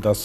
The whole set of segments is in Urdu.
10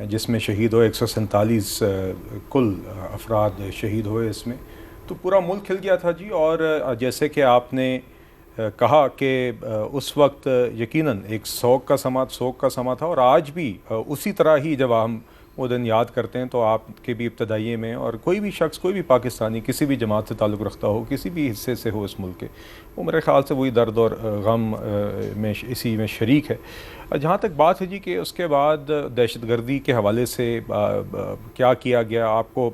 جس میں شہید ہوئے 147 کل افراد شہید ہوئے اس میں، تو پورا ملک کھل گیا تھا جی. اور جیسے کہ آپ نے کہا کہ اس وقت یقیناً ایک سوگ کا سما تھا، اور آج بھی اسی طرح ہی جب ہم وہ دن یاد کرتے ہیں تو آپ کے بھی ابتدائیے میں، اور کوئی بھی شخص، کوئی بھی پاکستانی کسی بھی جماعت سے تعلق رکھتا ہو، کسی بھی حصے سے ہو اس ملک کے، وہ میرے خیال سے وہی درد اور غم میں اسی میں شریک ہے. جہاں تک بات ہے جی کہ اس کے بعد دہشت گردی کے حوالے سے کیا کیا گیا،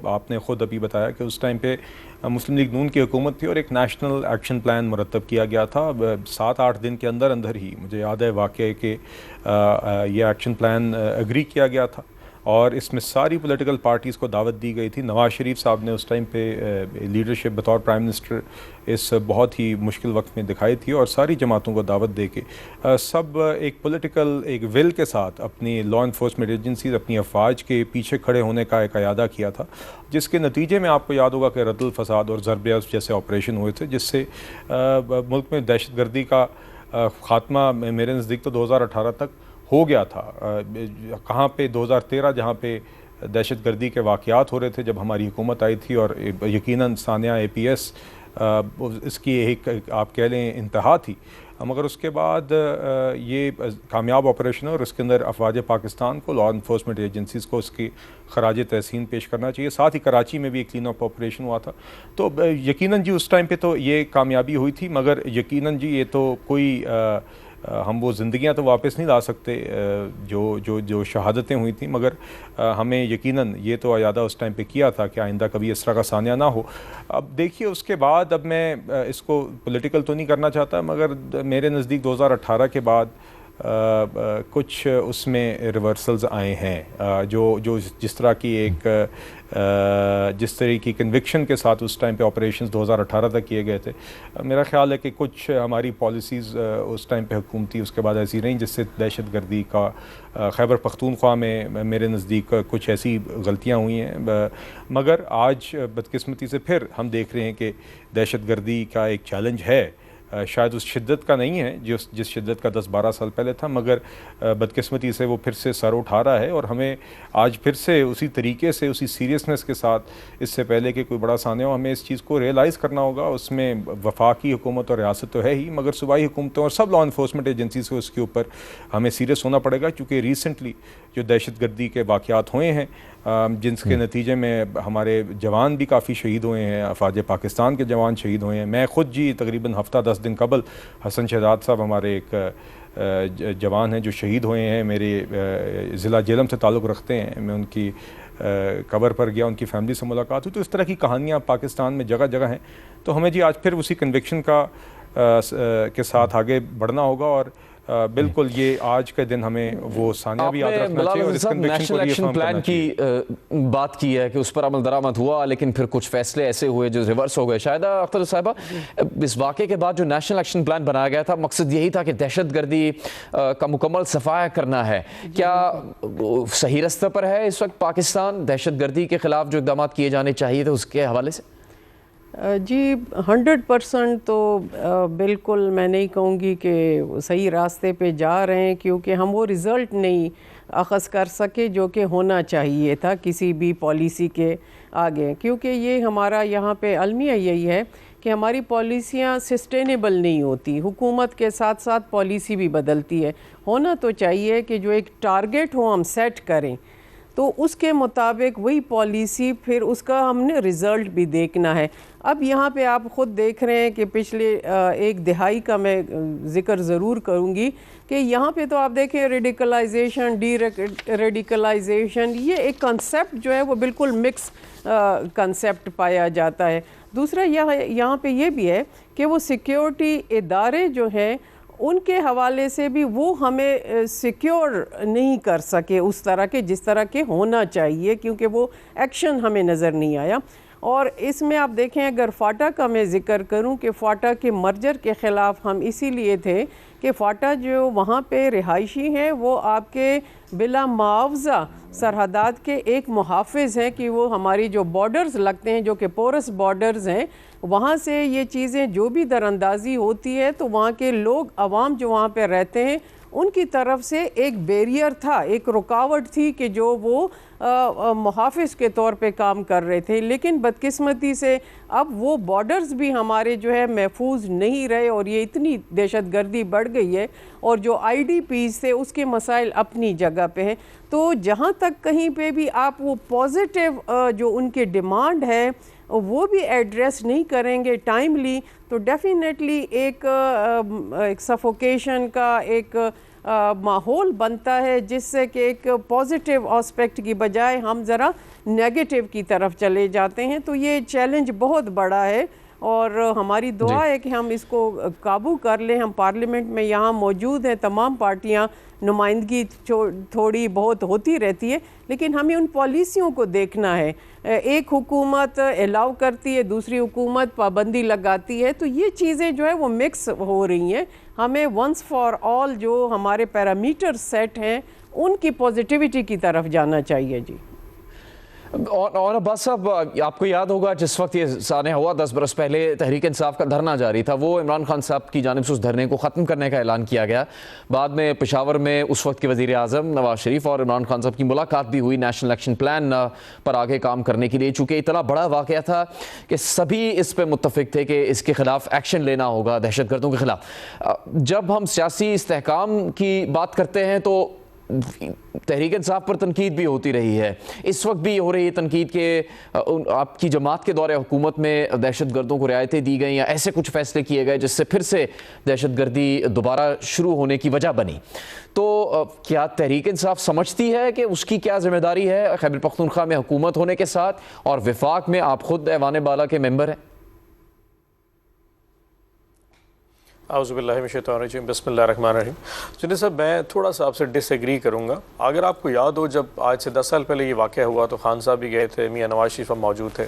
آپ نے خود ابھی بتایا کہ اس ٹائم پہ مسلم لیگ نون کی حکومت تھی اور ایک نیشنل ایکشن پلان مرتب کیا گیا تھا. 7-8 دن کے اندر ہی مجھے یاد ہے واقعہ کہ یہ ایکشن پلان اگری کیا گیا تھا، اور اس میں ساری پولیٹیکل پارٹیز کو دعوت دی گئی تھی. نواز شریف صاحب نے اس ٹائم پہ لیڈرشپ بطور پرائم منسٹر اس بہت ہی مشکل وقت میں دکھائی تھی، اور ساری جماعتوں کو دعوت دے کے سب ایک پولیٹیکل ایک ول کے ساتھ اپنی لا انفورسمنٹ ایجنسیز، اپنی افواج کے پیچھے کھڑے ہونے کا ایک اعادہ کیا تھا، جس کے نتیجے میں آپ کو یاد ہوگا کہ رد الفساد اور ضرب عضب جیسے آپریشن ہوئے تھے، جس سے ملک میں دہشت گردی کا خاتمہ میرے نزدیک تو 2018 تک ہو گیا تھا. کہاں پہ 2013 جہاں پہ دہشت گردی کے واقعات ہو رہے تھے جب ہماری حکومت آئی تھی، اور یقیناً ثانیہ APS اس کی ایک آپ کہہ لیں انتہا تھی، مگر اس کے بعد یہ کامیاب آپریشن ہے، اور اس کے اندر افواج پاکستان کو، لا انفورسمنٹ ایجنسیز کو اس کی خراج تحسین پیش کرنا چاہیے. ساتھ ہی کراچی میں بھی ایک کلین اپ آپریشن ہوا تھا. تو یقیناً جی اس ٹائم پہ تو یہ کامیابی ہوئی تھی، مگر یقیناً جی یہ تو کوئی ہم وہ زندگیاں تو واپس نہیں لا سکتے جو شہادتیں ہوئی تھیں، مگر ہمیں یقیناً یہ تو اعادہ اس ٹائم پہ کیا تھا کہ آئندہ کبھی اس طرح کا ثانیہ نہ ہو. اب دیکھیے اس کے بعد، اب میں اس کو پولیٹیکل تو نہیں کرنا چاہتا، مگر میرے نزدیک 2018 کے بعد کچھ اس میں ریورسلز آئے ہیں، جو جس طرح کی ایک جس طرح کی کنوکشن کے ساتھ اس ٹائم پہ آپریشنز 2018 تک کیے گئے تھے. میرا خیال ہے کہ کچھ ہماری پالیسیز اس ٹائم پہ حکومتی اس کے بعد ایسی رہیں جس سے دہشت گردی کا خیبر پختونخوا میں میرے نزدیک کچھ ایسی غلطیاں ہوئی ہیں، مگر آج بدقسمتی سے پھر ہم دیکھ رہے ہیں کہ دہشت گردی کا ایک چیلنج ہے. شاید اس شدت کا نہیں ہے جس شدت کا 10-12 سال پہلے تھا، مگر بدقسمتی سے وہ پھر سے سر اٹھا رہا ہے، اور ہمیں آج پھر سے اسی طریقے سے، اسی سیریسنس کے ساتھ، اس سے پہلے کہ کوئی بڑا ثانیہ ہو، ہمیں اس چیز کو ریئلائز کرنا ہوگا. اس میں وفاقی حکومت اور ریاست تو ہے ہی، مگر صوبائی حکومتوں اور سب لا انفورسمنٹ ایجنسیز کو اس کے اوپر ہمیں سیریس ہونا پڑے گا، کیونکہ ریسنٹلی جو دہشت گردی کے واقعات ہوئے ہیں جن کے نتیجے میں ہمارے جوان بھی کافی شہید ہوئے ہیں، افواج پاکستان کے جوان شہید ہوئے ہیں. میں خود جی تقریباً ہفتہ 10 دن قبل حسن شہزاد صاحب ہمارے ایک جوان ہیں جو شہید ہوئے ہیں، میرے ضلع جہلم سے تعلق رکھتے ہیں، میں ان کی قبر پر گیا، ان کی فیملی سے ملاقات ہوئی. تو اس طرح کی کہانیاں پاکستان میں جگہ جگہ ہیں. تو ہمیں جی آج پھر اسی کنوکشن کے ساتھ آگے بڑھنا ہوگا، اور بالکل یہ آج کے دن ہمیں وہ ثانیہ بھی یاد رکھنا چاہیے. اور اس کنوکشن کو نیشنل پلان کی بات کی ہے کہ اس پر عمل درآمد ہوا، لیکن پھر کچھ فیصلے ایسے ہوئے جو ریورس ہو گئے. شاہدہ اختر صاحبہ، اس واقعے کے بعد جو نیشنل ایکشن پلان بنایا گیا تھا، مقصد یہی تھا کہ دہشت گردی کا مکمل صفایا کرنا ہے. کیا صحیح رستہ پر ہے اس وقت پاکستان؟ دہشت گردی کے خلاف جو اقدامات کیے جانے چاہیے تھے اس کے حوالے سے؟ جی 100% تو بالکل میں نہیں کہوں گی کہ صحیح راستے پہ جا رہے ہیں، کیونکہ ہم وہ رزلٹ نہیں اخذ کر سکے جو کہ ہونا چاہیے تھا کسی بھی پالیسی کے آگے. کیونکہ یہ ہمارا یہاں پہ المیہ یہی ہے کہ ہماری پالیسیاں سسٹینیبل نہیں ہوتی، حکومت کے ساتھ ساتھ پالیسی بھی بدلتی ہے. ہونا تو چاہیے کہ جو ایک ٹارگیٹ ہو ہم سیٹ کریں، تو اس کے مطابق وہی پالیسی، پھر اس کا ہم نے رزلٹ بھی دیکھنا ہے. اب یہاں پہ آپ خود دیکھ رہے ہیں کہ پچھلے ایک دہائی کا میں ذکر ضرور کروں گی کہ یہاں پہ تو آپ دیکھیں ریڈیکلائزیشن، ڈی ریڈیکلائزیشن، یہ ایک کنسیپٹ جو ہے وہ بالکل مکس کنسیپٹ پایا جاتا ہے. دوسرا یہاں پہ یہ بھی ہے کہ وہ سیکیورٹی ادارے جو ہیں ان کے حوالے سے بھی وہ ہمیں سیکیور نہیں کر سکے اس طرح کے جس طرح کے ہونا چاہیے، کیونکہ وہ ایکشن ہمیں نظر نہیں آیا. اور اس میں آپ دیکھیں، اگر فاٹا کا میں ذکر کروں کہ فاٹا کے مرجر کے خلاف ہم اسی لیے تھے کہ فاٹا جو وہاں پہ رہائشی ہیں وہ آپ کے بلا معاوضہ سرحدات کے ایک محافظ ہیں، کہ وہ ہماری جو بارڈرز لگتے ہیں جو کہ پورس بارڈرز ہیں، وہاں سے یہ چیزیں جو بھی در اندازی ہوتی ہے تو وہاں کے لوگ، عوام جو وہاں پہ رہتے ہیں، ان کی طرف سے ایک بیریئر تھا, ایک رکاوٹ تھی کہ جو وہ محافظ کے طور پہ کام کر رہے تھے, لیکن بدقسمتی سے اب وہ بارڈرز بھی ہمارے جو ہے محفوظ نہیں رہے, اور یہ اتنی دہشت گردی بڑھ گئی ہے, اور جو IDPs تھے اس کے مسائل اپنی جگہ پہ ہیں. تو جہاں تک کہیں پہ بھی آپ وہ پازیٹیو جو ان کے ڈیمانڈ ہے وہ بھی ایڈریس نہیں کریں گے ٹائملی, تو ڈیفینیٹلی ایک سفوکیشن کا ایک ماحول بنتا ہے, جس سے کہ ایک پازیٹیو آسپیکٹ کی بجائے ہم ذرا نیگیٹو کی طرف چلے جاتے ہیں. تو یہ چیلنج بہت بڑا ہے, اور ہماری دعا ہے کہ ہم اس کو قابو کر لیں. ہم پارلیمنٹ میں یہاں موجود ہیں, تمام پارٹیاں, نمائندگی تھوڑی بہت ہوتی رہتی ہے, لیکن ہمیں ان پالیسیوں کو دیکھنا ہے. ایک حکومت الاؤ کرتی ہے, دوسری حکومت پابندی لگاتی ہے, تو یہ چیزیں جو ہے وہ مکس ہو رہی ہیں. ہمیں ونس فار آل جو ہمارے پیرامیٹر سیٹ ہیں ان کی پازیٹیوٹی کی طرف جانا چاہیے. جی اور عباس صاحب, آپ کو یاد ہوگا جس وقت یہ سانحہ ہوا 10 برس پہلے, تحریک انصاف کا دھرنا جاری تھا, وہ عمران خان صاحب کی جانب سے اس دھرنے کو ختم کرنے کا اعلان کیا گیا. بعد میں پشاور میں اس وقت کے وزیر اعظم نواز شریف اور عمران خان صاحب کی ملاقات بھی ہوئی نیشنل ایکشن پلان پر آگے کام کرنے کے لیے. چونکہ اتنا بڑا واقعہ تھا کہ سبھی اس پہ متفق تھے کہ اس کے خلاف ایکشن لینا ہوگا, دہشت گردوں کے خلاف. جب ہم سیاسی استحکام کی بات کرتے ہیں تو تحریک انصاف پر تنقید بھی ہوتی رہی ہے, اس وقت بھی ہو رہی ہے تنقید کہ آپ کی جماعت کے دور حکومت میں دہشت گردوں کو رعایتیں دی گئیں یا ایسے کچھ فیصلے کیے گئے جس سے پھر سے دہشت گردی دوبارہ شروع ہونے کی وجہ بنی. تو کیا تحریک انصاف سمجھتی ہے کہ اس کی کیا ذمہ داری ہے خیبر پختونخوا میں حکومت ہونے کے ساتھ, اور وفاق میں آپ خود ایوان بالا کے ممبر ہیں؟ اعوذ باللہ من الشیطان الرجیم, بسم اللہ الرحمن الرحیم. جنید صاحب, میں تھوڑا سا آپ سے ڈس ایگری کروں گا. اگر آپ کو یاد ہو, جب آج سے 10 سال پہلے یہ واقعہ ہوا تو خان صاحب بھی گئے تھے, میاں نواز شریف موجود تھے.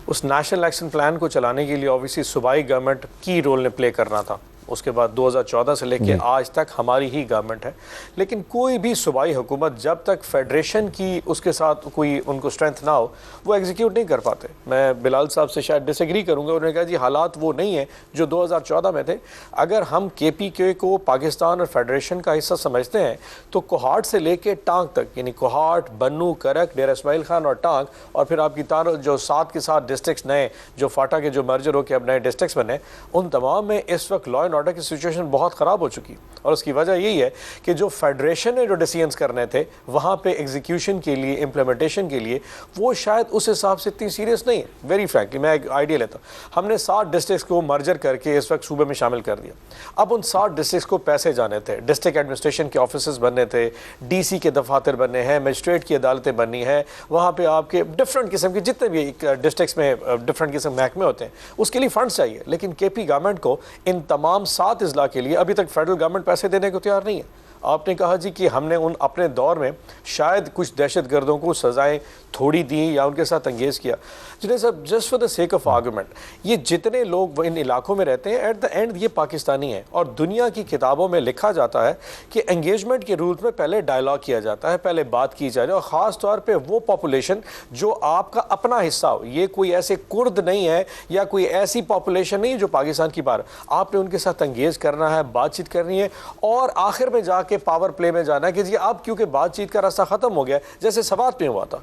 اس نیشنل ایکشن پلان کو چلانے کے لیے اوبیسلی صوبائی گورنمنٹ کی رول نے پلے کرنا تھا. اس کے بعد 2014 سے لے کے آج تک ہماری ہی گورنمنٹ ہے, لیکن کوئی بھی صوبائی حکومت جب تک فیڈریشن کی اس کے ساتھ کوئی ان کو سٹرینتھ نہ ہو وہ ایگزیکیوٹ نہیں کر پاتے. میں بلال صاحب سے شاید ڈس ایگری کروں گا, انہوں نے کہا جی حالات وہ نہیں ہیں جو 2014 میں تھے. اگر ہم KPK کو پاکستان اور فیڈریشن کا حصہ سمجھتے ہیں تو کوہاٹ سے لے کے ٹانگ تک, یعنی کوہاٹ, بنو, کرک, ڈیرہ اسماعیل خان اور ٹانگ, اور پھر آپ کی جو 7 کے 7 ڈسٹرکٹس نئے جو فاٹا کے جو مرجر ہو کے اب نئے ڈسٹرکٹس بنے, ان تمام میں اس وقت لا اینڈ آرڈر کی سچویشن بہت خراب ہو چکی. اور اس کی وجہ یہی ہے کہ جو فیڈریشن نے جو ڈیسیژنز کرنے تھے وہاں پہ ایگزیکیوشن کے لیے, امپلیمنٹیشن کے لیے, وہ شاید اس حساب سے اتنی سیریس نہیں ہے. ویری فرینکلی میں ایک آئیڈیا لیتا ہوں, ہم نے 7 ڈسٹرکٹس کو مرجر کر کے اس وقت صوبے میں شامل کر دیا. اب ان 7 ڈسٹرکٹس کو پیسے جانے تھے, ڈسٹرکٹ ایڈمنسٹریشن کے آفیسز بننے تھے, DC کے دفاتر بننے ہیں, مجسٹریٹ کی عدالتیں بننی ہیں, وہاں پہ آپ کے ڈفرینٹ قسم کے جتنے بھی ڈسٹرکٹس میں ڈفرینٹ قسم محکمے ہوتے ہیں اس کے لیے فنڈس چاہیے. لیکن KP گورنمنٹ کو ان تمام 7 اضلاع کے لیے ابھی تک فیڈرل گورنمنٹ پیسے دینے کو تیار نہیں ہے. آپ نے کہا جی کہ ہم نے ان اپنے دور میں شاید کچھ دہشت گردوں کو سزائیں تھوڑی دی یا ان کے ساتھ انگیز کیا. جنہیں صاحب, just for the sake of argument, یہ جتنے لوگ ان علاقوں میں رہتے ہیں ایٹ دا اینڈ یہ پاکستانی ہیں, اور دنیا کی کتابوں میں لکھا جاتا ہے کہ انگیجمنٹ کے رول میں پہلے ڈائلاگ کیا جاتا ہے, پہلے بات کی جائے, اور خاص طور پہ وہ پاپولیشن جو آپ کا اپنا حصہ ہو. یہ کوئی ایسے کرد نہیں ہے یا کوئی ایسی پاپولیشن نہیں جو پاکستان کی بار, آپ نے ان کے ساتھ انگیز کرنا ہے, بات چیت کرنی ہے, اور آخر میں جا کے پاور پلے میں جانا ہے کہ جی اب کیونکہ بات چیت کا راستہ ختم ہو گیا, جیسے سوات میں ہوا تھا,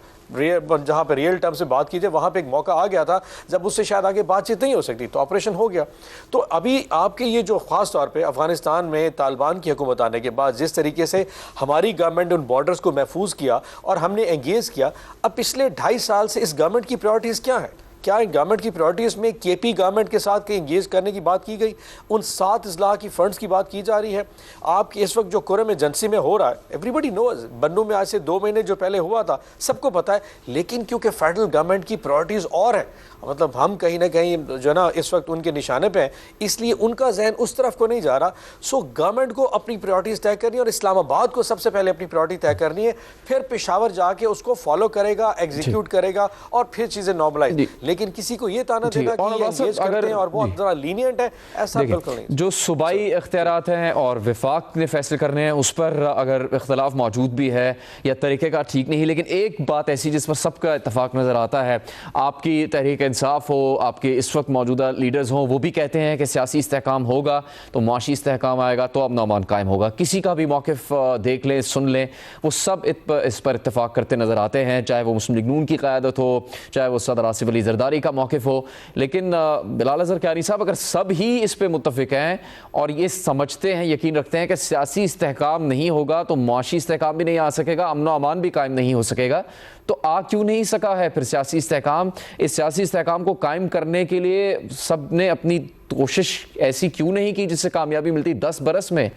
جہاں پہ ریئل ٹرم سے بات کی تھی وہاں پہ ایک موقع آ گیا تھا جب اس سے شاید آگے بات چیت نہیں ہو سکتی تو آپریشن ہو گیا. تو ابھی آپ کے یہ جو خاص طور پہ افغانستان میں طالبان کی حکومت آنے کے بعد جس طریقے سے ہماری گورنمنٹ ان بارڈرز کو محفوظ کیا اور ہم نے انگیز کیا, اب پچھلے 2.5 سال سے اس گورنمنٹ کی پرائورٹیز کیا ہیں؟ کیا گورنمنٹ کی پرائورٹیز میں KP گورنمنٹ کے ساتھ کہیں انگیز کرنے کی بات کی گئی؟ ان 7 اضلاع کی فنڈز کی بات کی جا رہی ہے. آپ کی اس وقت جو کرم ایجنسی میں ہو رہا ہے, ایوریبڈی نوز, بنو میں آج سے 2 مہینے جو پہلے ہوا تھا سب کو پتہ ہے, لیکن کیونکہ فیڈرل گورنمنٹ کی پرائورٹیز اور ہیں, مطلب ہم کہیں نہ کہیں جو نا اس وقت ان کے نشانے پہ ہیں, اس لیے ان کا ذہن اس طرف کو نہیں جا رہا. سو گورنمنٹ کو اپنی پرائورٹیز طے کرنی ہے, اور اسلام آباد کو سب سے پہلے اپنی پرائورٹی طے کرنی ہے, پھر پشاور جا کے اس کو فالو کرے گا, ایگزیکیوٹ کرے گا, اور پھر چیزیں نارملائز. لیکن کسی کو یہ تانا جی، دینا اور کہ یہ واسط انگیج کرتے ہیں اور جی، بہت ذرا لینینٹ ہے، ایسا دیکھیں، بالکل نہیں. جو صوبائی اختیارات ہیں اور وفاق نے فیصلے کرنے ہیں اس پر اگر اختلاف موجود بھی ہے یا طریقہ کا ٹھیک نہیں، لیکن ایک بات ایسی جس پر سب کا اتفاق نظر آتا ہے، آپ کی تحریک انصاف ہو، آپ کے اس وقت موجودہ لیڈرز ہوں، وہ بھی کہتے ہیں کہ سیاسی استحکام ہوگا تو معاشی استحکام آئے گا تو امن و امان قائم ہوگا. کسی کا بھی موقف دیکھ لیں، سن لیں، وہ سب اس پر اتفاق کرتے نظر آتے ہیں، چاہے وہ مسلم لیگ نون کی قیادت ہو، چاہے وہ صدر آصف علی زرداری کا موقف ہو. لیکن بلال اظہر کیانی صاحب، اگر سب ہی اس پہ متفق ہیں اور یہ سمجھتے ہیں، یقین رکھتے ہیں کہ سیاسی استحکام نہیں ہوگا تو معاشی استحکام بھی نہیں آ سکے گا، امن و امان بھی قائم نہیں ہو سکے گا، تو آ کیوں نہیں سکا ہے پھر سیاسی استحکام؟ اس سیاسی استحکام کو قائم کرنے کے لیے سب نے اپنی کوشش ایسی کیوں نہیں کی جس سے کامیابی ملتی 10 برس میں؟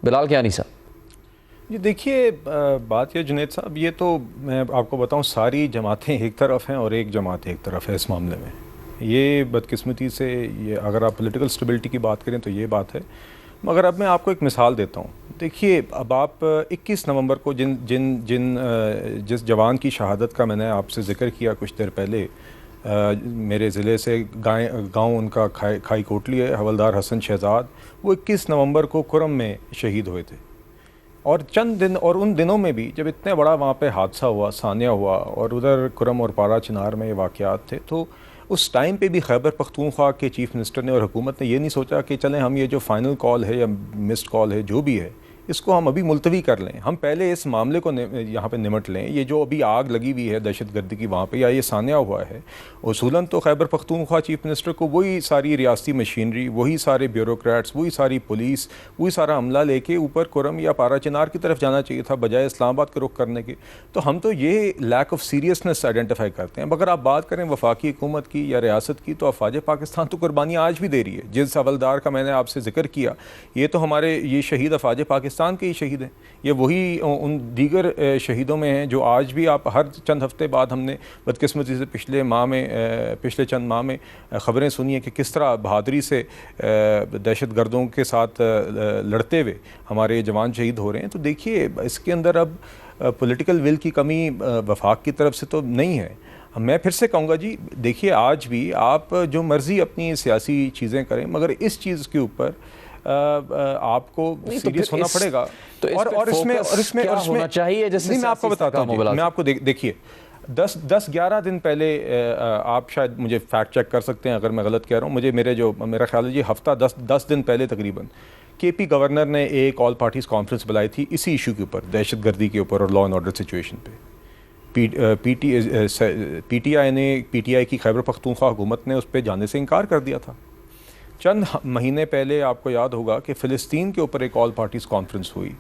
بلال کیانی صاحب جی دیکھیے، بات یہ جنید صاحب، یہ تو میں آپ کو بتاؤں ساری جماعتیں ایک طرف ہیں اور ایک جماعت ایک طرف ہے اس معاملے میں. یہ بدقسمتی سے یہ اگر آپ پولیٹیکل سٹیبلٹی کی بات کریں تو یہ بات ہے. مگر اب میں آپ کو ایک مثال دیتا ہوں. دیکھیے، اب آپ 21 نومبر کو جس جوان کی شہادت کا میں نے آپ سے ذکر کیا کچھ دیر پہلے، میرے ضلع سے گاؤں ان کا کھائی کوٹلی ہے، حولدار حسن شہزاد، وہ 21 نومبر کو کرم میں شہید ہوئے تھے. اور چند دن اور ان دنوں میں بھی جب اتنے بڑا وہاں پہ حادثہ ہوا، سانیہ ہوا، اور ادھر کرم اور پارا چنار میں یہ واقعات تھے، تو اس ٹائم پہ بھی خیبر پختونخوا کے چیف منسٹر نے اور حکومت نے یہ نہیں سوچا کہ چلیں ہم یہ جو فائنل کال ہے یا مسڈ کال ہے جو بھی ہے اس کو ہم ابھی ملتوی کر لیں، ہم پہلے اس معاملے کو یہاں پہ نمٹ لیں. یہ جو ابھی آگ لگی ہوئی ہے دہشت گردی کی وہاں پہ یا یہ سانیہ ہوا ہے، اصولاً تو خیبر پختونخوا چیف منسٹر کو وہی ساری ریاستی مشینری، وہی سارے بیوروکریٹس، وہی ساری پولیس، وہی سارا عملہ لے کے اوپر کرم یا پارا چنار کی طرف جانا چاہیے تھا بجائے اسلام آباد کا رخ کرنے کے. تو ہم تو یہ لیک آف سیریسنس آئیڈینٹیفائی کرتے ہیں. اگر آپ بات کریں وفاقی حکومت کی یا ریاست کی، تو افواج پاکستان تو قربانیاں آج بھی دے رہی ہے. جس حولدار کا میں نے آپ سے ذکر کیا، یہ تو ہمارے یہ شہید افواج پاکستان کے ہی شہید ہیں. یہ وہی ان دیگر شہیدوں میں ہیں جو آج بھی آپ ہر چند ہفتے بعد ہم نے بدقسمتی سے پچھلے چند ماہ میں خبریں سنی ہیں کہ کس طرح بہادری سے دہشت گردوں کے ساتھ لڑتے ہوئے ہمارے جوان شہید ہو رہے ہیں. تو دیکھیے، اس کے اندر اب پولیٹیکل ول کی کمی وفاق کی طرف سے تو نہیں ہے. میں پھر سے کہوں گا جی، دیکھیے آج بھی آپ جو مرضی اپنی سیاسی چیزیں کریں، مگر اس چیز کے اوپر آپ کو سیریس ہونا پڑے گا. اور اس میں ہونا چاہیے. جیسے میں آپ کو بتاتا ہوں، میں آپ کو دیکھیے 10-11 دن پہلے، آپ شاید مجھے فیکٹ چیک کر سکتے ہیں اگر میں غلط کہہ رہا ہوں، میرا خیال ہے جی ہفتہ 10 دن پہلے تقریباً کے پی گورنر نے ایک آل پارٹیز کانفرنس بلائی تھی اسی ایشو کے اوپر، دہشت گردی کے اوپر اور لا اینڈ آرڈر سچویشن پہ. پی ٹی آئی کی خیبر پختونخوا حکومت نے اس پہ جانے سے انکار کر دیا تھا. چند مہینے پہلے آپ کو یاد ہوگا کہ فلسطین کے اوپر ایک آل پارٹیز کانفرنس ہوئی،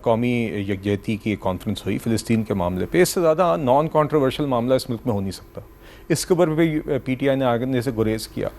قومی یکجہتی کی ایک کانفرنس ہوئی فلسطین کے معاملے پہ. اس سے زیادہ نان کانٹروورشل معاملہ اس ملک میں ہو نہیں سکتا. اس کے اوپر بھی پی ٹی آئی نے آگے سے گریز کیا.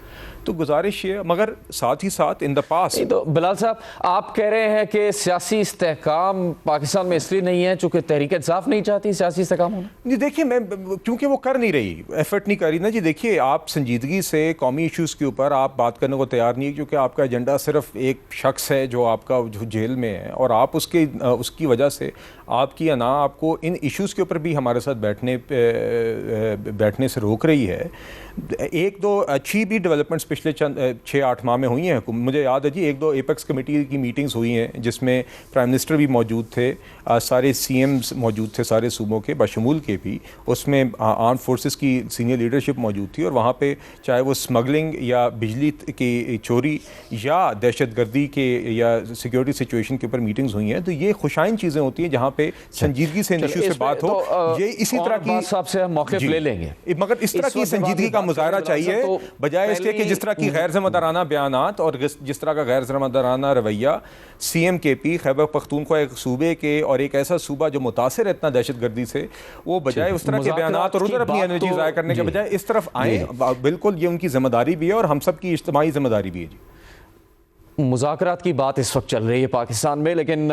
تو گزارش یہ، مگر ساتھ ہی ساتھ ان دا پاس. تو بلال صاحب، آپ کہہ رہے ہیں کہ سیاسی استحکام پاکستان میں اس لیے نہیں ہے چونکہ تحریک انصاف نہیں چاہتی سیاسی استحکام ہونا؟ جی دیکھیے، میں کیونکہ وہ کر نہیں رہی، ایفرٹ نہیں کر رہی نا جی. دیکھیے، آپ سنجیدگی سے قومی ایشوز کے اوپر آپ بات کرنے کو تیار نہیں ہے، کیونکہ آپ کا ایجنڈا صرف ایک شخص ہے جو آپ کا جیل میں ہے، اور آپ اس کی وجہ سے آپ کی انا آپ کو ان ایشوز کے اوپر بھی ہمارے ساتھ بیٹھنے سے روک رہی ہے. ایک دو اچھی بھی ڈیولپمنٹس پچھلے 6-8 ماہ میں ہوئی ہیں. مجھے یاد ہے جی 1-2 ایپیکس کمیٹی کی میٹنگز ہوئی ہیں جس میں پرائم منسٹر بھی موجود تھے، سارے سی ایمز موجود تھے سارے صوبوں کے بشمول کے بھی. اس میں آرم فورسز کی سینئر لیڈرشپ موجود تھی، اور وہاں پہ چاہے وہ اسمگلنگ یا بجلی کی چوری یا دہشت گردی کے یا سیکیورٹی سچویشن کے اوپر میٹنگز ہوئی ہیں. تو یہ خوشائن چیزیں ہوتی ہیں جہاں پہ سنجیدگی سے ایشو سے بات ہو. یہ اسی طرح کی صاحب سے ہم موقف لے لیں گے، مگر اس طرح کی سنجیدگی کا مظاہرہ چاہیے، بجائے اس کے کہ جس طرح کی غیر ذمہ دارانہ بیانات اور جس طرح کا غیر ذمہ دارانہ رویہ سی ایم کے پی خیبر پختونخوا ایک صوبے کے اور ایک ایسا صوبہ جو متاثر ہے اتنا دہشت گردی سے، وہ بجائے اس طرح کے بیانات اور ادھر اپنی انرجی ضائع کرنے کے بجائے اس طرف آئیں. بالکل یہ ان کی ذمہ داری بھی ہے اور ہم سب کی اجتماعی ذمہ داری بھی ہے. جی مذاکرات کی بات اس وقت چل رہی ہے پاکستان میں، لیکن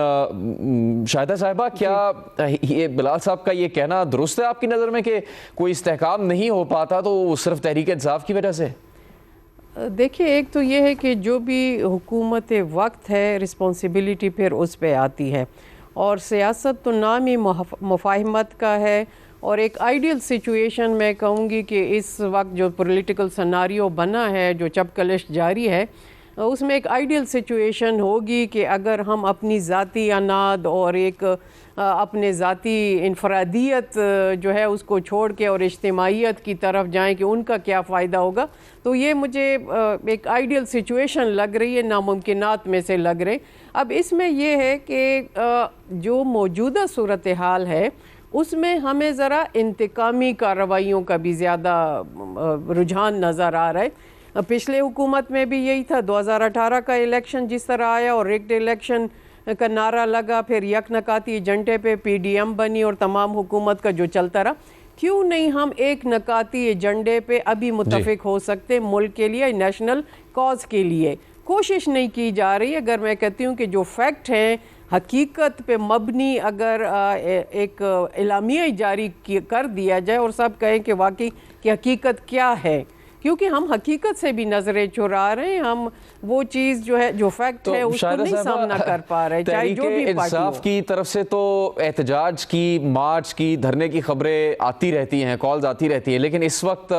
شاہدہ صاحبہ، کیا یہ بلال صاحب کا یہ کہنا درست ہے آپ کی نظر میں کہ کوئی استحکام نہیں ہو پاتا تو وہ صرف تحریک انصاف کی وجہ سے؟ دیکھیے، ایک تو یہ ہے کہ جو بھی حکومت وقت ہے رسپانسبلٹی پھر اس پہ آتی ہے، اور سیاست تو نام ہی مفاہمت کا ہے، اور ایک آئیڈیل سچویشن میں کہوں گی کہ اس وقت جو پولیٹیکل سناریو بنا ہے، جو چپکلش جاری ہے، اس میں ایک آئیڈیل سچویشن ہوگی کہ اگر ہم اپنی ذاتی اناد اور ایک اپنے ذاتی انفرادیت جو ہے اس کو چھوڑ کے اور اجتماعیت کی طرف جائیں کہ ان کا کیا فائدہ ہوگا، تو یہ مجھے ایک آئیڈیل سچویشن لگ رہی ہے، ناممکنات میں سے لگ رہے۔ اب اس میں یہ ہے کہ جو موجودہ صورتحال ہے اس میں ہمیں ذرا انتقامی کارروائیوں کا بھی زیادہ رجحان نظر آ رہا ہے۔ پچھلے حکومت میں بھی یہی تھا، 2018 کا الیکشن جس طرح آیا اور ریگڈ الیکشن کا نعرہ لگا، پھر یک نکاتی ایجنڈے پہ پی ڈی ایم بنی اور تمام حکومت کا جو چلتا رہا۔ کیوں نہیں ہم ایک نکاتی ایجنڈے پہ ابھی متفق ہو سکتے ملک کے لیے، نیشنل کاز کے لیے؟ کوشش نہیں کی جا رہی۔ اگر میں کہتی ہوں کہ جو فیکٹ ہیں، حقیقت پہ مبنی اگر ایک اعلامیہ جاری کر دیا جائے اور سب کہیں کہ واقعی کہ حقیقت کیا ہے، کیونکہ ہم حقیقت سے بھی نظریں چرا رہے ہیں، ہم وہ چیز جو ہے جو فیکٹ ہے اس کو نہیں سامنا کر پا رہے، چاہے جو بھی پارٹی انصاف کی طرف سے تو احتجاج کی، مارچ کی، دھرنے کی خبریں آتی رہتی ہیں، کالز آتی رہتی ہیں، لیکن اس وقت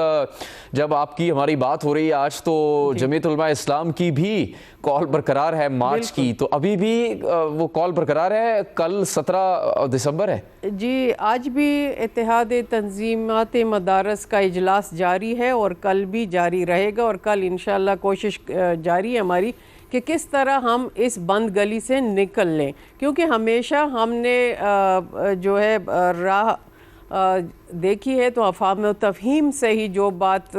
جب آپ کی ہماری بات ہو رہی ہے آج تو جمعیت علماء اسلام کی بھی کال برقرار ہے مارچ کی، تو ابھی بھی وہ کال برقرار ہے؟ کل 17 دسمبر ہے جی، آج بھی اتحاد تنظیمات مدارس کا اجلاس جاری ہے اور کل بھی جاری رہے گا، اور کل انشاءاللہ کوشش جاری ہے ہماری کہ کس طرح ہم اس بند گلی سے نکل لیں، کیونکہ ہمیشہ ہم نے جو ہے راہ دیکھی ہے تو افہام و تفہیم سے ہی جو بات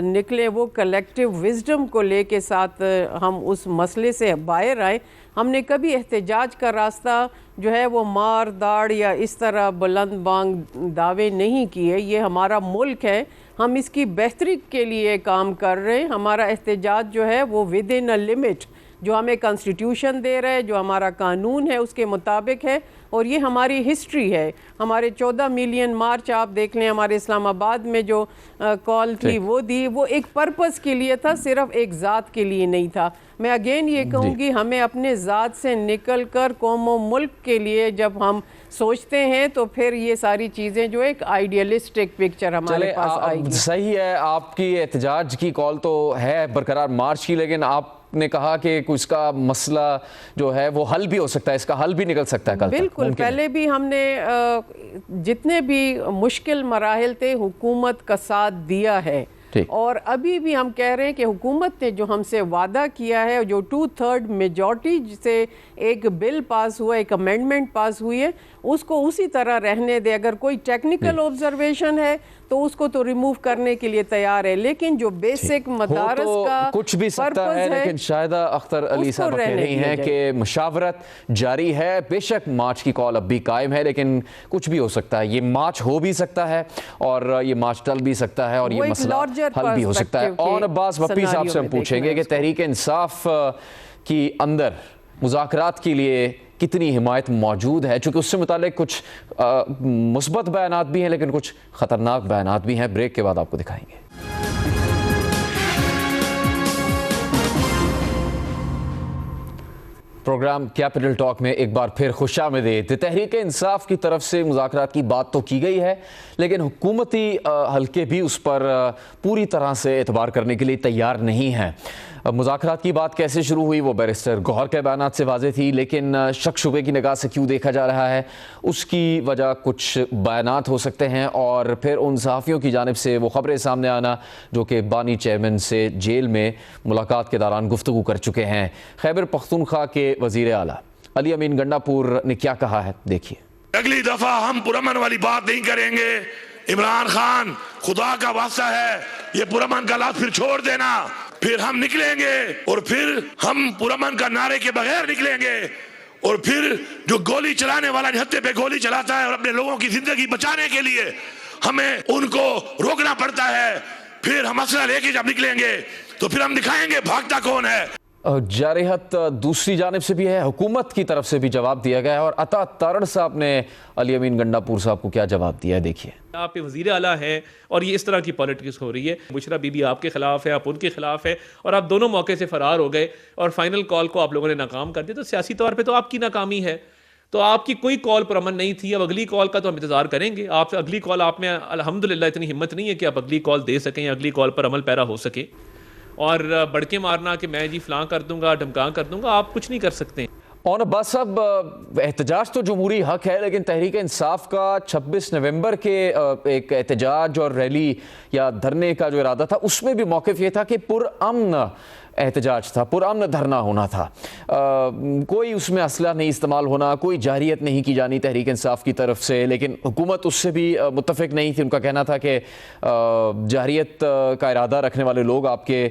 نکلے وہ کلیکٹیو وزڈم کو لے کے ساتھ ہم اس مسئلے سے باہر آئے۔ ہم نے کبھی احتجاج کا راستہ جو ہے وہ مار داڑ یا اس طرح بلند بانگ دعوے نہیں کیے۔ یہ ہمارا ملک ہے، ہم اس کی بہتری کے لیے کام کر رہے ہیں۔ ہمارا احتجاج جو ہے وہ ود ان اے لمٹ، جو ہمیں کانسٹیٹیوشن دے رہا ہے، جو ہمارا قانون ہے اس کے مطابق ہے، اور یہ ہماری ہسٹری ہے۔ ہمارے 14 ملین مارچ آپ دیکھ لیں، ہمارے اسلام آباد میں جو کال تھی وہ دی، وہ ایک پرپس کے لیے تھا، صرف ایک ذات کے لیے نہیں تھا۔ میں اگین یہ کہوں گی ہمیں اپنے ذات سے نکل کر قوم و ملک کے لیے جب ہم سوچتے ہیں تو پھر یہ ساری چیزیں جو ایک آئیڈیلسٹک پکچر ہمارے پاس آئے گی۔ صحیح ہے، آپ کی احتجاج کی کال تو ہے برقرار مارچ کی، لیکن آپ نے کہا کہ اس کا مسئلہ جو ہے وہ حل بھی ہو سکتا ہے، اس کا حل بھی نکل سکتا ہے کل تک۔ بالکل، پہلے بھی ہم نے جتنے بھی مشکل مراحل تھے حکومت کا ساتھ دیا ہے، اور ابھی بھی ہم کہہ رہے ہیں کہ حکومت نے جو ہم سے وعدہ کیا ہے، جو 2/3 میجورٹی سے ایک بل پاس ہوا، ایک امینڈمنٹ پاس ہوئی ہے، اس کو اسی طرح رہنے دے۔ اگر کوئی ٹیکنیکل آبزرویشن ہے تو اس کو تو ریموو کرنے کے لیے تیار ہے، لیکن جو بیسک مدارس کا کچھ بھی سکتا ہے، لیکن شاہدہ اختر علی صاحب کہہ رہی ہیں کہ مشاورت جاری ہے۔ بے شک مارچ کی کال اب بھی قائم ہے، لیکن کچھ بھی ہو سکتا ہے۔ یہ مارچ ہو بھی سکتا ہے اور یہ مارچ ٹل بھی سکتا ہے، اور یہ مسئلہ حل بھی ہو سکتا ہے۔ اور عباس بپی صاحب سے ہم پوچھیں گے کہ تحریک انصاف کی اندر مذاکرات کے لیے کتنی حمایت موجود ہے، چونکہ اس سے متعلق کچھ مثبت بیانات بھی ہیں لیکن کچھ خطرناک بیانات بھی ہیں۔ بریک کے بعد آپ کو دکھائیں گے۔ پروگرام کیپٹل ٹاک میں ایک بار پھر خوش آمدید۔ تحریک انصاف کی طرف سے مذاکرات کی بات تو کی گئی ہے، لیکن حکومتی حلقے بھی اس پر پوری طرح سے اعتبار کرنے کے لیے تیار نہیں ہیں۔ مذاکرات کی بات کیسے شروع ہوئی وہ بیرسٹر گوہر کے بیانات سے واضح تھی، لیکن شک شبے کی نگاہ سے کیوں دیکھا جا رہا ہے، اس کی وجہ کچھ بیانات ہو سکتے ہیں، اور پھر ان صحافیوں کی جانب سے وہ خبریں سامنے آنا جو کہ بانی چیئرمین سے جیل میں ملاقات کے دوران گفتگو کر چکے ہیں۔ خیبر پختونخوا کے وزیر اعلیٰ علی امین گنڈا پور نے کیا کہا ہے، دیکھیے۔ اگلی دفعہ ہم پرامن والی بات نہیں کریں گے۔ عمران خان، خدا کا واسطہ ہے یہ پرامن کا لفظ پھر چھوڑ دینا، پھر ہم نکلیں گے اور پھر ہم پرامن کا نعرے کے بغیر نکلیں گے، اور پھر جو گولی چلانے والا نہتے پہ گولی چلاتا ہے اور اپنے لوگوں کی زندگی بچانے کے لیے ہمیں ان کو روکنا پڑتا ہے، پھر ہم مسئلہ لے کے جب نکلیں گے تو پھر ہم دکھائیں گے بھاگتا کون ہے۔ جارحت دوسری جانب سے بھی ہے، حکومت کی طرف سے بھی جواب دیا گیا ہے، اور عطا تارڑ صاحب نے علی امین گنڈا پور صاحب کو کیا جواب دیا ہے، دیکھیے۔ آپ وزیر اعلیٰ ہیں اور یہ اس طرح کی پالیٹکس ہو رہی ہے، بشرا بی بی آپ کے خلاف ہے، آپ ان کے خلاف ہے، اور آپ دونوں موقع سے فرار ہو گئے اور فائنل کال کو آپ لوگوں نے ناکام کر دیا، تو سیاسی طور پہ تو آپ کی ناکامی ہے۔ تو آپ کی کوئی کال پرامن نہیں تھی. اب اگلی کال کا تو ہم انتظار کریں گے. آپ اگلی کال آپ میں الحمدللہ اتنی ہمت نہیں ہے کہ آپ اگلی کال دے سکیں یا اگلی کال پر عمل پیرا ہو سکے. اور بڑکے مارنا کہ میں جی فلاں کر دوں گا ڈھمکاں کر دوں گا, آپ کچھ نہیں کر سکتے. اور بس اب احتجاج تو جمہوری حق ہے, لیکن تحریک انصاف کا 26 نومبر کے ایک احتجاج اور ریلی یا دھرنے کا جو ارادہ تھا اس میں بھی موقف یہ تھا کہ پرامن احتجاج تھا, پرامن دھرنا ہونا تھا, کوئی اس میں اسلحہ نہیں استعمال ہونا, کوئی جارحیت نہیں کی جانی تحریک انصاف کی طرف سے. لیکن حکومت اس سے بھی متفق نہیں تھی. ان کا کہنا تھا کہ جارحیت کا ارادہ رکھنے والے لوگ آپ کے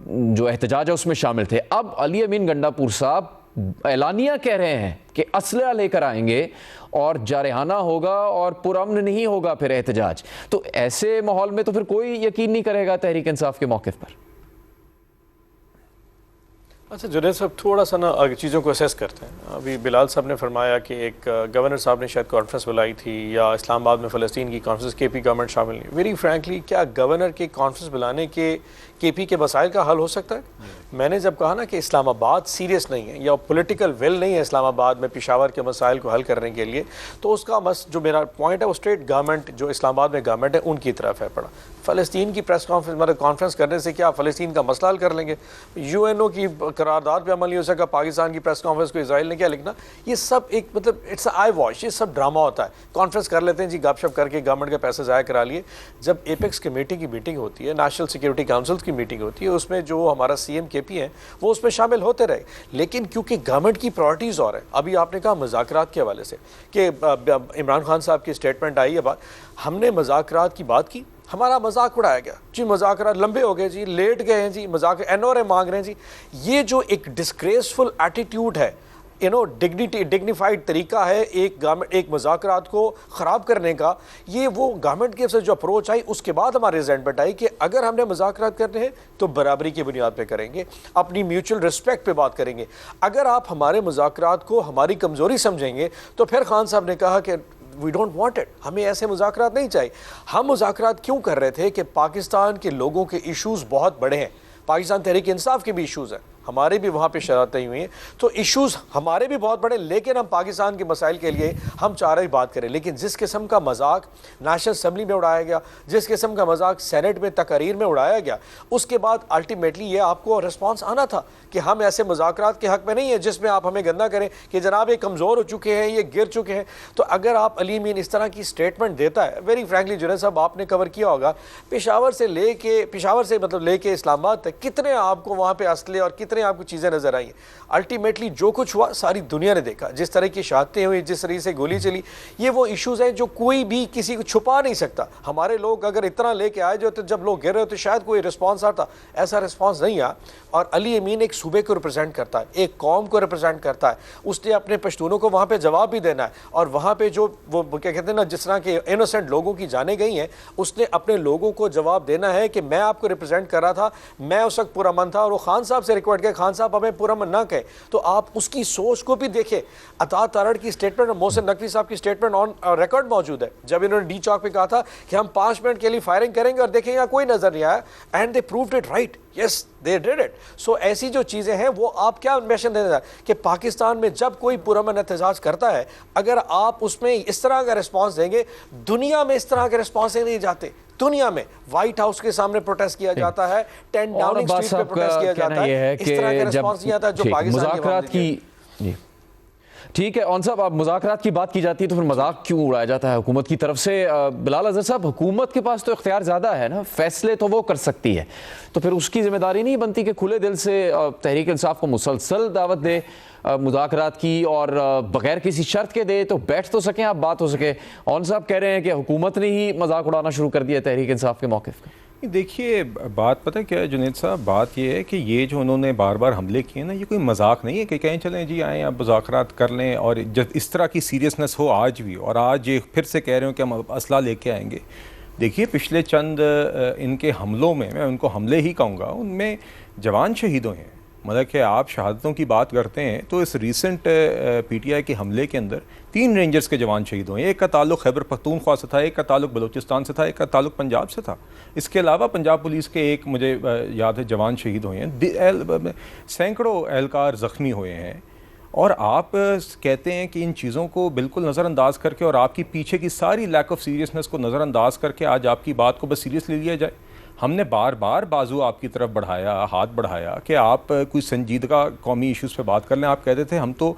جو احتجاج ہے اس میں شامل تھے. اب علی امین گنڈا پور صاحب اعلانیہ کہہ رہے ہیں کہ اسلحہ لے کر آئیں گے اور جارحانہ ہوگا اور پرامن نہیں ہوگا پھر احتجاج. تو ایسے ماحول میں تو پھر کوئی یقین نہیں کرے گا تحریک انصاف کے موقف پر. اچھا جنید صاحب, تھوڑا سا نا چیزوں کو اسیس کرتے ہیں. ابھی بلال صاحب نے فرمایا کہ ایک گورنر صاحب نے شاید کانفرنس بلائی تھی یا اسلام آباد میں فلسطین کی کانفرنس, کے پی گورنمنٹ شامل نہیں. ویری فرینکلی, کیا گورنر کی کانفرنس بلانے کے پی کے مسائل کا حل ہو سکتا ہے؟ میں نے جب کہا نا کہ اسلام آباد سیریس نہیں ہے یا پولیٹیکل ول نہیں ہے اسلام آباد میں پشاور کے مسائل کو حل کرنے کے لیے, تو اس کا جو میرا پوائنٹ ہے وہ اسٹیٹ گورنمنٹ جو اسلام آباد میں گورنمنٹ ہے ان کی طرف ہے پڑا. فلسطین کی پریس کانفرنس کرنے سے کیا فلسطین کا مسئلہ حل کر لیں گے؟ یو این او کی قرارداد پہ عمل نہیں ہو سکا, پاکستان کی پریس کانفرنس کو اسرائیل نے کیا لکھنا. یہ سب ایک مطلب اٹس اے آئی واش, یہ سب ڈرامہ ہوتا ہے. کانفرنس کر لیتے ہیں جی, گپ شپ کر کے گورنمنٹ کے پیسے ضائع کرا لیے. جب ایپیکس کمیٹی کی میٹنگ ہوتی ہے, نیشنل سیکورٹی کاؤنسل کی میٹنگ ہوتی ہے, اس میں جو ہمارا سی ایم کے پی ہیں وہ اس میں شامل ہوتے رہے. لیکن کیونکہ گورنمنٹ کی پرائرٹیز اور ہیں, ابھی آپ نے کہا مذاکرات کے حوالے سے کہ عمران خان صاحب کی اسٹیٹمنٹ آئی ہے, ہم نے مذاکرات کی بات کی, ہمارا مذاق اڑایا گیا جی, مذاکرات لمبے ہو گئے جی, لیٹ گئے ہیں جی, مذاکر این او اے مانگ رہے ہیں جی. یہ جو ایک ڈسگریسفل ایٹیٹیوڈ ہے, ڈگنیفائڈ طریقہ ہے ایک مذاکرات کو خراب کرنے کا, یہ وہ گورنمنٹ کی سے جو اپروچ آئی اس کے بعد ہمارے ریزنٹمنٹ آئی کہ اگر ہم نے مذاکرات کرنے ہیں تو برابری کی بنیاد پہ کریں گے, اپنی میوچل رسپیکٹ پہ بات کریں گے. اگر آپ ہمارے مذاکرات کو ہماری کمزوری سمجھیں گے تو پھر خان صاحب نے کہا کہ وی ڈونٹ وانٹ اٹ, ہمیں ایسے مذاکرات نہیں چاہیے. ہم مذاکرات کیوں کر رہے تھے کہ پاکستان کے لوگوں کے ایشوز بہت بڑے ہیں, پاکستان تحریک انصاف کے بھی ایشوز ہیں, ہمارے بھی وہاں پہ شرارتیں ہوئی ہیں, تو ایشوز ہمارے بھی بہت بڑے, لیکن ہم پاکستان کے مسائل کے لیے ہم چاہ رہے بات کریں. لیکن جس قسم کا مذاق نیشنل اسمبلی میں اڑایا گیا, جس قسم کا مذاق سینٹ میں تقاریر میں اڑایا گیا, اس کے بعد الٹیمیٹلی یہ آپ کو رسپانس آنا تھا کہ ہم ایسے مذاکرات کے حق میں نہیں ہیں جس میں آپ ہمیں گندہ کریں کہ جناب یہ کمزور ہو چکے ہیں, یہ گر چکے ہیں. تو اگر آپ علی امین اس طرح کی اسٹیٹمنٹ دیتا ہے, ویری فرینکلی جنید صاحب آپ نے کور کیا ہوگا, پشاور سے لے کے اسلام آباد تک کتنے آپ کو وہاں پہ اسلحے اور کتنے آپ کو چیزیں نظر آئی ہیں. الٹیمیٹلی جو کچھ ہوا ساری دنیا نے دیکھا, جس طرح کی شہادتیں ہوئی, جس طرح سے گولی چلی, یہ وہ ایشوز ہیں جو کوئی بھی کسی کو چھپا نہیں سکتا. ہمارے لوگ اگر اتنا لے کے آئے جو تو جب لوگ گر رہے تو شاید کوئی رسپانس آتا, ایسا رسپانس نہیں آیا. اور علی امین ایک صوبے کو ریپرزینٹ کرتا ہے, ایک قوم کو ریپرزینٹ کرتا ہے, اس نے اپنے پشتونوں کو وہاں پہ جواب بھی دینا ہے. اور وہاں پہ جو وہ کیا کہتے ہیں نا, جس طرح کے انوسینٹ لوگوں کی جانیں گئی ہیں, اس نے اپنے لوگوں کو جواب دینا ہے کہ میں آپ کو ریپرزینٹ کر رہا تھا, میں اس وقت پرامن تھا, اور وہ خان صاحب سے ریکویسٹ کیا خان صاحب ہمیں پرامن نہ کہیں. تو آپ اس کی سوچ کو بھی دیکھیں. عطا تارڑ کی اسٹیٹمنٹ اور محسن نقوی صاحب کی اسٹیٹمنٹ آن ریکارڈ موجود ہے, جب انہوں نے ڈی چوک پہ کہا تھا کہ ہم 5 منٹ کے لیے فائرنگ کریں گے اور دیکھیں یہاں کوئی نظر نہیں آیا, and they proved it right, yes they did it. So ایسی جو چیزیں ہیں وہ آپ کیا میشن دینا ہے کہ پاکستان میں جب کوئی پرامن احتجاج کرتا ہے, اگر آپ اس میں اس طرح کا رسپانس دیں گے, دنیا میں اس طرح کے رسپانس نہیں جاتے. دنیا میں وائٹ ہاؤس کے سامنے پروٹیسٹ کیا جاتا ہے, 10 ڈاؤننگ اسٹریٹ پہ پروٹیسٹ کیا جاتا ہے, اس طرح کا رسپانس نہیں آتا جو پاکستان کی. ٹھیک ہے اون صاحب, آپ مذاکرات کی بات کی جاتی ہے تو پھر مذاق کیوں اڑایا جاتا ہے حکومت کی طرف سے؟ بلال اظہر صاحب, حکومت کے پاس تو اختیار زیادہ ہے نا, فیصلے تو وہ کر سکتی ہے, تو پھر اس کی ذمہ داری نہیں بنتی کہ کھلے دل سے تحریک انصاف کو مسلسل دعوت دے مذاکرات کی, اور بغیر کسی شرط کے دے تو بیٹھ تو سکیں آپ, بات ہو سکے. اون صاحب کہہ رہے ہیں کہ حکومت نے ہی مذاق اڑانا شروع کر دیا تحریک انصاف کے موقف کا. دیکھیے بات پتہ کیا ہے جنید صاحب, بات یہ ہے کہ یہ جو انہوں نے بار بار حملے کیے نا, یہ کوئی مذاق نہیں ہے کہ کہیں چلیں جی آئیں آپ مذاکرات کر لیں, اور جب اس طرح کی سیریسنس ہو آج بھی, اور آج یہ پھر سے کہہ رہے ہوں کہ ہم اسلحہ لے کے آئیں گے. دیکھیے پچھلے چند ان کے حملوں میں ان کو حملے ہی کہوں گا, ان میں جوان شہید ہوئے ہیں. مطلب کہ آپ شہادتوں کی بات کرتے ہیں تو اس ریسنٹ پی ٹی آئی کے حملے کے اندر 3 رینجرز کے جوان شہید ہوئے ہیں. ایک کا تعلق خیبر پختونخوا سے تھا, ایک کا تعلق بلوچستان سے تھا, ایک کا تعلق پنجاب سے تھا. اس کے علاوہ پنجاب پولیس کے ایک مجھے یاد ہے جوان شہید ہوئے ہیں, سینکڑوں اہلکار زخمی ہوئے ہیں. اور آپ کہتے ہیں کہ ان چیزوں کو بالکل نظر انداز کر کے اور آپ کی پیچھے کی ساری لیک آف سیریسنس کو نظر انداز کر کے آج آپ کی بات کو بس سیریس لے لیا جائے. ہم نے بار بار بازو آپ کی طرف بڑھایا, ہاتھ بڑھایا کہ آپ کوئی سنجیدگی قومی ایشوز پہ بات کر لیں. آپ کہتے تھے ہم تو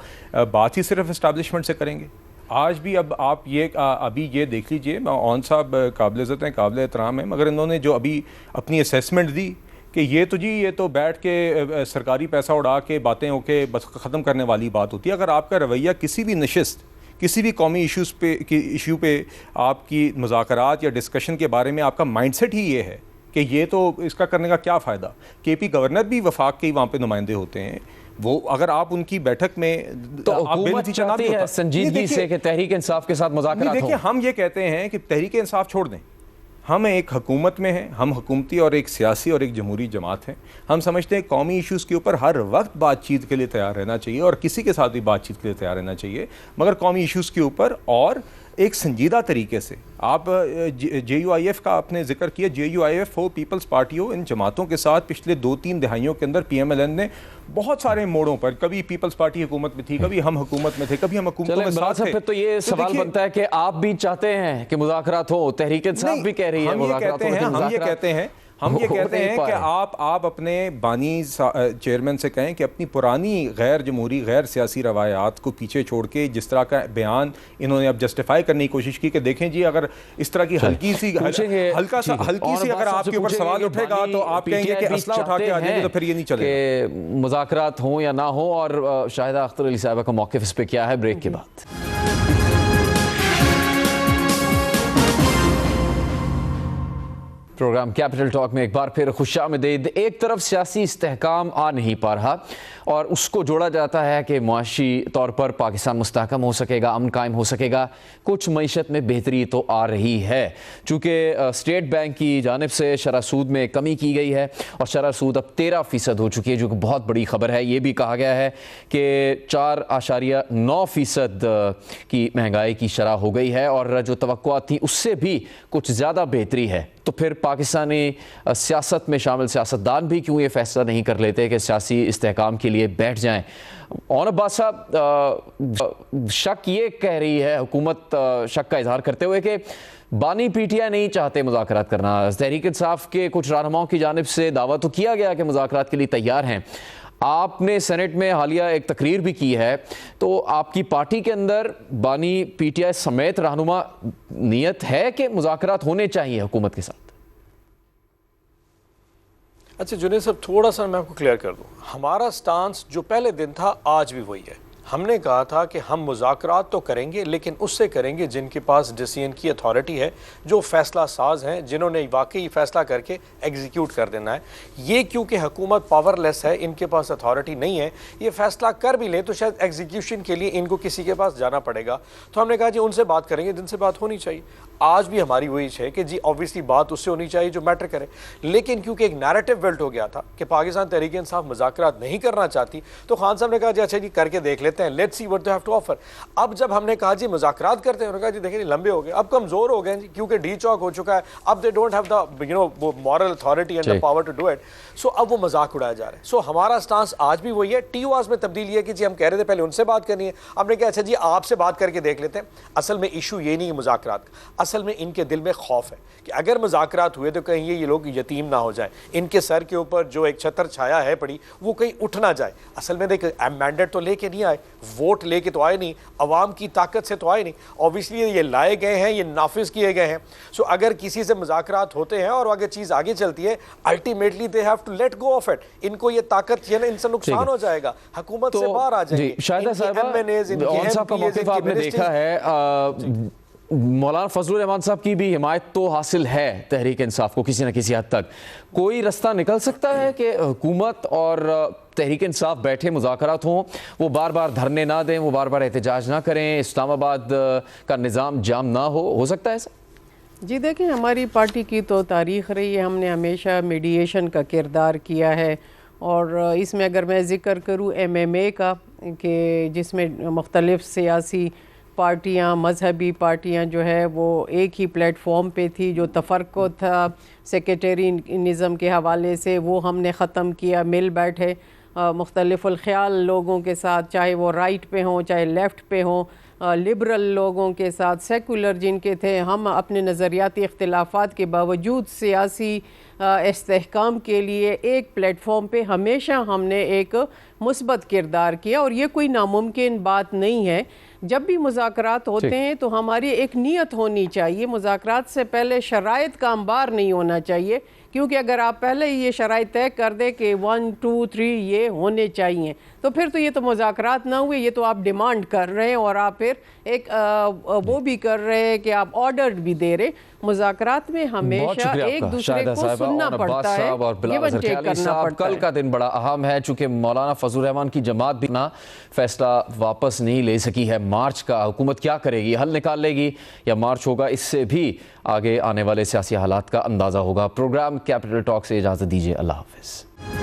بات ہی صرف اسٹیبلشمنٹ سے کریں گے. آج بھی اب آپ ابھی یہ دیکھ لیجئے, اون صاحب قابل عزت ہیں, قابل احترام ہیں, مگر انہوں نے جو ابھی اپنی اسیسمنٹ دی کہ یہ تو بیٹھ کے سرکاری پیسہ اڑا کے باتیں ہو کے بس ختم کرنے والی بات ہوتی ہے. اگر آپ کا رویہ کسی بھی نشست, کسی بھی قومی ایشو پہ آپ کی مذاکرات یا ڈسکشن کے بارے میں آپ کا مائنڈ سیٹ ہی یہ ہے کہ یہ تو اس کا کرنے کا کیا فائدہ. کے پی گورنر بھی وفاق کے وہاں پہ نمائندے ہوتے ہیں, وہ اگر آپ ان کی بیٹھک میں تو حکومت چاہتی ہے سنجیدگی سے کہ تحریک انصاف کے ساتھ مذاکرات ہوں. دیکھیں ہم یہ کہتے ہیں کہ تحریک انصاف چھوڑ دیں, ہم ایک حکومت میں ہیں, ہم حکومتی اور ایک سیاسی اور ایک جمہوری جماعت ہیں. ہم سمجھتے ہیں قومی ایشوز کے اوپر ہر وقت بات چیت کے لیے تیار رہنا چاہیے اور کسی کے ساتھ بھی بات چیت کے لیے تیار رہنا چاہیے, مگر قومی ایشوز کے اوپر اور ایک سنجیدہ طریقے سے. آپ جے یو آئی ایف کا آپ نے ذکر کیا, جے یو آئی ایف ہو, پیپلز پارٹی ہو, ان جماعتوں کے ساتھ پچھلے 2-3 دہائیوں کے اندر پی ایم ایل این نے بہت سارے موڑوں پر, کبھی پیپلز پارٹی حکومت میں تھی, کبھی ہم حکومت میں تھے, کبھی ہم حکومتوں میں ساتھ تھے. پھر تو یہ سوال بنتا ہے کہ آپ بھی چاہتے ہیں کہ مذاکرات ہو, تحریک انصاف بھی کہہ رہی ہے مذاکرات ہو. ہم یہ کہتے ہیں کہ آپ اپنے بانی چیئرمین سے کہیں کہ اپنی پرانی غیر جمہوری غیر سیاسی روایات کو پیچھے چھوڑ کے جس طرح کا بیان انہوں نے اب جسٹیفائی کرنے کی کوشش کی کہ دیکھیں جی اگر اس طرح کی ہلکی سی اگر آپ کے اوپر سوال اٹھے گا تو آپ کہیں گے کہ اسلحہ اٹھا کے آ جائیں گے, تو پھر یہ نہیں چلے کہ مذاکرات ہوں یا نہ ہوں. اور شاہدہ اختر علی صاحبہ کا موقف اس پہ کیا ہے, بریک کے بعد. پروگرام کیپٹل ٹاک میں ایک بار پھر خوش آمدید. ایک طرف سیاسی استحکام آ نہیں پا رہا اور اس کو جوڑا جاتا ہے کہ معاشی طور پر پاکستان مستحکم ہو سکے گا, امن قائم ہو سکے گا. کچھ معیشت میں بہتری تو آ رہی ہے چونکہ اسٹیٹ بینک کی جانب سے شرح سود میں کمی کی گئی ہے اور شرح سود اب 13% ہو چکی ہے, جو کہ بہت بڑی خبر ہے. یہ بھی کہا گیا ہے کہ 4.9% کی مہنگائی کی شرح ہو گئی ہے اور جو توقعات تھیں اس سے بھی کچھ زیادہ بہتری ہے. تو پھر پاکستانی سیاست میں شامل سیاستدان بھی کیوں یہ فیصلہ نہیں کر لیتے کہ سیاسی استحکام کے لیے بیٹھ جائیں؟ اون عباس صاحب, شک یہ کہہ رہی ہے حکومت, شک کا اظہار کرتے ہوئے کہ بانی پی ٹی آئی نہیں چاہتے مذاکرات کرنا. تحریک انصاف کے کچھ رہنماؤں کی جانب سے دعویٰ تو کیا گیا کہ مذاکرات کے لیے تیار ہیں. آپ نے سینٹ میں حالیہ ایک تقریر بھی کی ہے, تو آپ کی پارٹی کے اندر بانی پی ٹی آئی سمیت رہنما نیت ہے کہ مذاکرات ہونے چاہیے حکومت کے ساتھ؟ اچھا جنید صاحب, تھوڑا سا میں آپ کو کلیئر کر دوں. ہمارا سٹانس جو پہلے دن تھا آج بھی وہی ہے. ہم نے کہا تھا کہ ہم مذاکرات تو کریں گے لیکن اس سے کریں گے جن کے پاس ڈیسیژن کی اتھارٹی ہے, جو فیصلہ ساز ہیں, جنہوں نے واقعی فیصلہ کر کے ایگزیکیوٹ کر دینا ہے. یہ کیونکہ حکومت پاور لیس ہے, ان کے پاس اتھارٹی نہیں ہے, یہ فیصلہ کر بھی لیں تو شاید ایگزیکیوشن کے لیے ان کو کسی کے پاس جانا پڑے گا. تو ہم نے کہا جی ان سے بات کریں گے جن سے بات ہونی چاہیے. آج بھی ہماری وہی ہے کہ جی آبویسلی بات اس سے ہونی چاہیے جو میٹر کرے, لیکن کیونکہ ایک نیریٹو بلٹ ہو گیا تھا کہ پاکستان تحریک انصاف مذاکرات نہیں کرنا چاہتی, تو خان صاحب نے کہا جی اچھا جی کر کے دیکھ لیتے ہیں, let's see what they have to offer. اب جب ہم نے کہا جی مذاکرات کرتے ہیں, انہوں نے کہا جی دیکھیں لمبے ہو گئے, اب کمزور ہو گئے جی, کیونکہ ڈی چوک ہو چکا ہے, اب they don't have the moral authority and the power to do it. So اب وہ مذاق اڑایا جا رہا ہے. سو ہمارا سٹانس آج بھی وہی ہے. ٹی او آز میں تبدیلی ہے کہ جی ہم کہہ رہے تھے پہلے ان سے بات کرنی ہے, ہم نے کہا اچھا جی آپ سے بات کر کے دیکھ لیتے ہیں. اصل میں ایشو یہ نہیں ہے مذاکرات کا, اصل میں ان کے دل میں خوف ہے کہ اگر مذاکرات ہوئے تو کہیں یہ لوگ یتیم نہ ہو جائیں, ان کے سر کے اوپر جو ایک چھتر چھایا ہے پڑی وہ کہیں اٹھ نہ جائے. اصل میں دیکھ مینڈیٹ تو لے کے نہیں آئے, ووٹ لے کے تو آئے نہیں, عوام کی طاقت سے تو آئے نہیں, اوبیسلی یہ لائے گئے ہیں, یہ نافذ کیے گئے ہیں. سو اگر کسی سے مذاکرات ہوتے ہیں اور اگر چیز آگے چلتی ہے, ultimately they have to let go of it. ان کو یہ طاقت ان سے نقصان ہو جائے گا, حکومت سے باہر آ جائیں گے. شاہدہ صاحبہ, اون صاحب کا موقف آپ نے دیکھا ہے, مولانا فضل الرحمان صاحب کی بھی حمایت تو حاصل ہے تحریک انصاف کو کسی نہ کسی حد تک. کوئی رستہ نکل سکتا ہے کہ حکومت اور تحریک انصاف بیٹھے مذاکرات ہوں, وہ بار بار دھرنے نہ دیں, وہ بار بار احتجاج نہ کریں, اسلام آباد کا نظام جام نہ ہو سکتا ہے ایسا؟ جی دیکھیں, ہماری پارٹی کی تو تاریخ رہی ہے, ہم نے ہمیشہ میڈییشن کا کردار کیا ہے. اور اس میں اگر میں ذکر کروں ایم ایم اے کا, کہ جس میں مختلف سیاسی پارٹیاں, مذہبی پارٹیاں جو ہے وہ ایک ہی پلیٹ فارم پہ تھی, جو تفرقہ تھا سیکریٹرینزم کے حوالے سے وہ ہم نے ختم کیا, مل بیٹھے. مختلف الخیال لوگوں کے ساتھ، چاہے وہ رائٹ پہ ہوں چاہے لیفٹ پہ ہوں، لبرل لوگوں کے ساتھ، سیکولر جن کے تھے، ہم اپنے نظریاتی اختلافات کے باوجود سیاسی استحکام کے لیے ایک پلیٹ فارم پہ ہمیشہ ہم نے ایک مثبت کردار کیا، اور یہ کوئی ناممکن بات نہیں ہے۔ جب بھی مذاکرات ہوتے ہیں تو ہماری ایک نیت ہونی چاہیے، مذاکرات سے پہلے شرائط کا انبار نہیں ہونا چاہیے، کیونکہ اگر آپ پہلے یہ شرائط طے کر دیں کہ 1 2 3 یہ ہونے چاہیے تو پھر تو یہ تو مذاکرات نہ ہوئے، یہ تو آپ ڈیمانڈ کر رہے ہیں اور آپ پھر ایک وہ بھی کر رہے ہیں کہ آپ آرڈر بھی دے رہے۔ مذاکرات میں ہمیشہ ایک دوسرے کو سننا پڑتا ہے، give and take کرنا پڑتا ہے۔ کل کا دن بڑا اہم ہے چونکہ مولانا فضل الرحمان کی جماعت بھی اپنا فیصلہ واپس نہیں لے سکی ہے۔ مارچ کا حکومت کیا کرے گی؟ حل نکال لے گی یا مارچ ہوگا؟ اس سے بھی آگے آنے والے سیاسی حالات کا اندازہ ہوگا۔ پروگرام کیپٹل ٹاک سے اجازت دیجیے، اللہ حافظ۔